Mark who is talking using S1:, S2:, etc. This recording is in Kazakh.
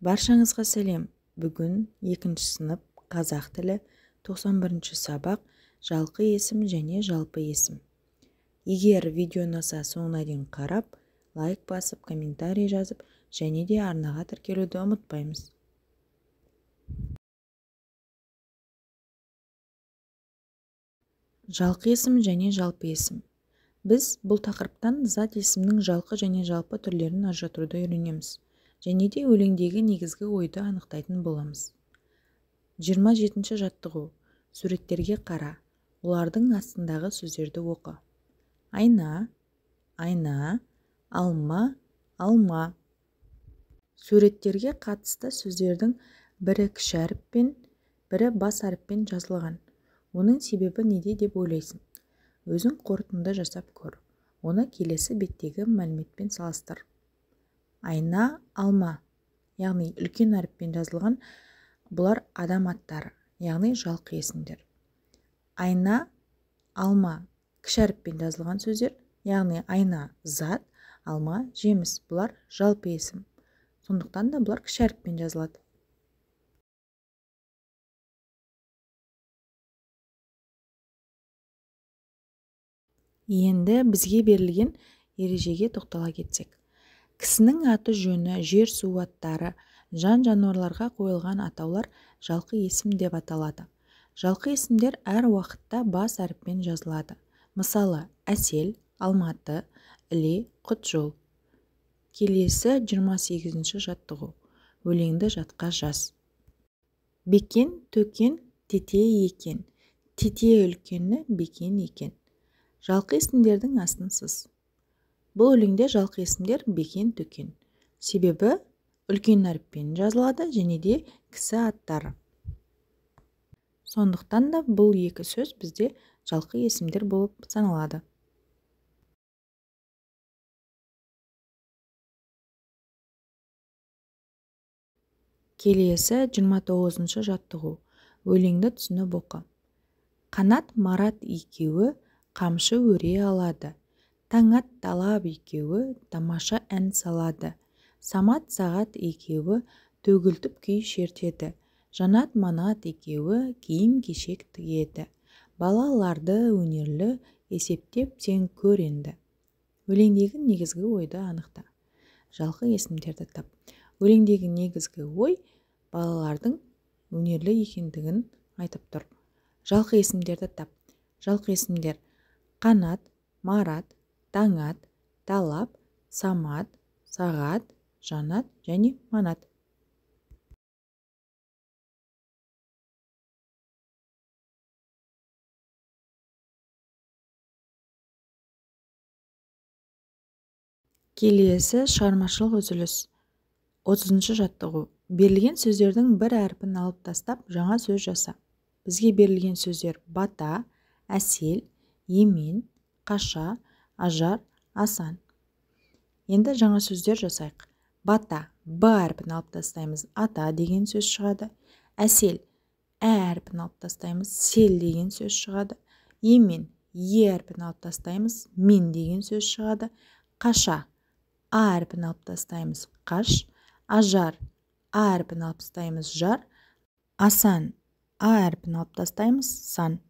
S1: Баршаңызға сәлем. Бүгін 2-ші сынып қазақ тілі 91-ші сабақ жалқы есім және жалпы есім. Егер видео ұнаса соңына дейін қарап, лайк басып, комментарий жазып, және де арнаға тіркелуді ұмытпаймыз. Жалқы есім және жалпы есім. Біз бұл тақырыптан зат есімнің жалқы және жалпы түрлерін ажыратуды үйренеміз. Және де өлеңдегі негізгі ойды анықтайтын боламыз. 27-ші жаттығу. Суреттерге қара. Олардың астындағы сөздерді оқы. Айна, айна, алма, алма. Суреттерге қатысты сөздердің бірі кіші әріппен, бірі бас әріппен жазылған. Оның себебі неде деп ойлайсың? Өзің қорытынды жасап көр. Оны келесі беттегі мәліметпен салыстыр. Айна, алма, яғни үлкен әріппен жазылған, бұлар адам аттары, яғни жалқы есімдер. Айна, алма, кіші әріппен жазылған сөздер, яғни айна зат, алма жеміс, бұлар жалпы есім. Сондықтан да бұлар кіші әріппен жазылады. Енді бізге берілген ережеге тоқтала кетсек. Кісінің аты жөні, жер су аттары, жан-жануарларға қойылған атаулар жалқы есім деп аталады. Жалқы есімдер әр уақытта бас әріппен жазылады. Мысалы, Әсел, Алматы, Іле, Құтжол. Келесі 28-ші жаттығу. Өлеңді жатқа жаз. Бекен, төкен, тете екен. Тете үлкені бекен екен. Жалқы есімдердің астын сыз. Бұл өлеңде жалқы есімдер бекен, төкен. Себебі үлкен әріппен жазылады және де кісі аттары. Сондықтан да бұл екі сөз бізде жалқы есімдер болып саналады. Келесі 29-ші жаттығу. Өлеңді түсініп оқы. Қанат, Марат екеуі қамшы өре алады. Таңат, Талап екеуі тамаша ән салады. Самат, Сағат екеуі төгілтіп күй шертеді. Жанат, Манат екеуі киім-кешек тігеді. Балаларды өнерлі есептеп сен көр енді. Өлеңдегі негізгі ойды анықта. Жалқы есімдерді тап. Өлеңдегі негізгі ой балалардың өнерлі екендігін айтып тұр. Жалқы есімдерді тап. Жалқы есімдер Қанат, Марат, Таңат, Талап, Самат, Сағат, Жанат және Манат. Келесі шығармашылық үзіліс. 30-ші жаттығу. Берілген сөздердің бір әрпін алып тастап, жаңа сөз жаса. Бізге берілген сөздер бата, әсел, емен, қаша, ажар, асан. Енді жаңа сөздер жасайық. Бата, б әрпін алып тастаймыз, ата деген сөз шығады. Әсел, әрпін алып тастаймыз, сел деген сөз шығады. Емен, әрпін алып тастаймыз, мен деген сөз шығады. Қаша, әрпін алып тастаймыз, қаш. Ажар, әрпін алып тастаймыз, жар. Асан, әрпін алып тастаймыз, сан.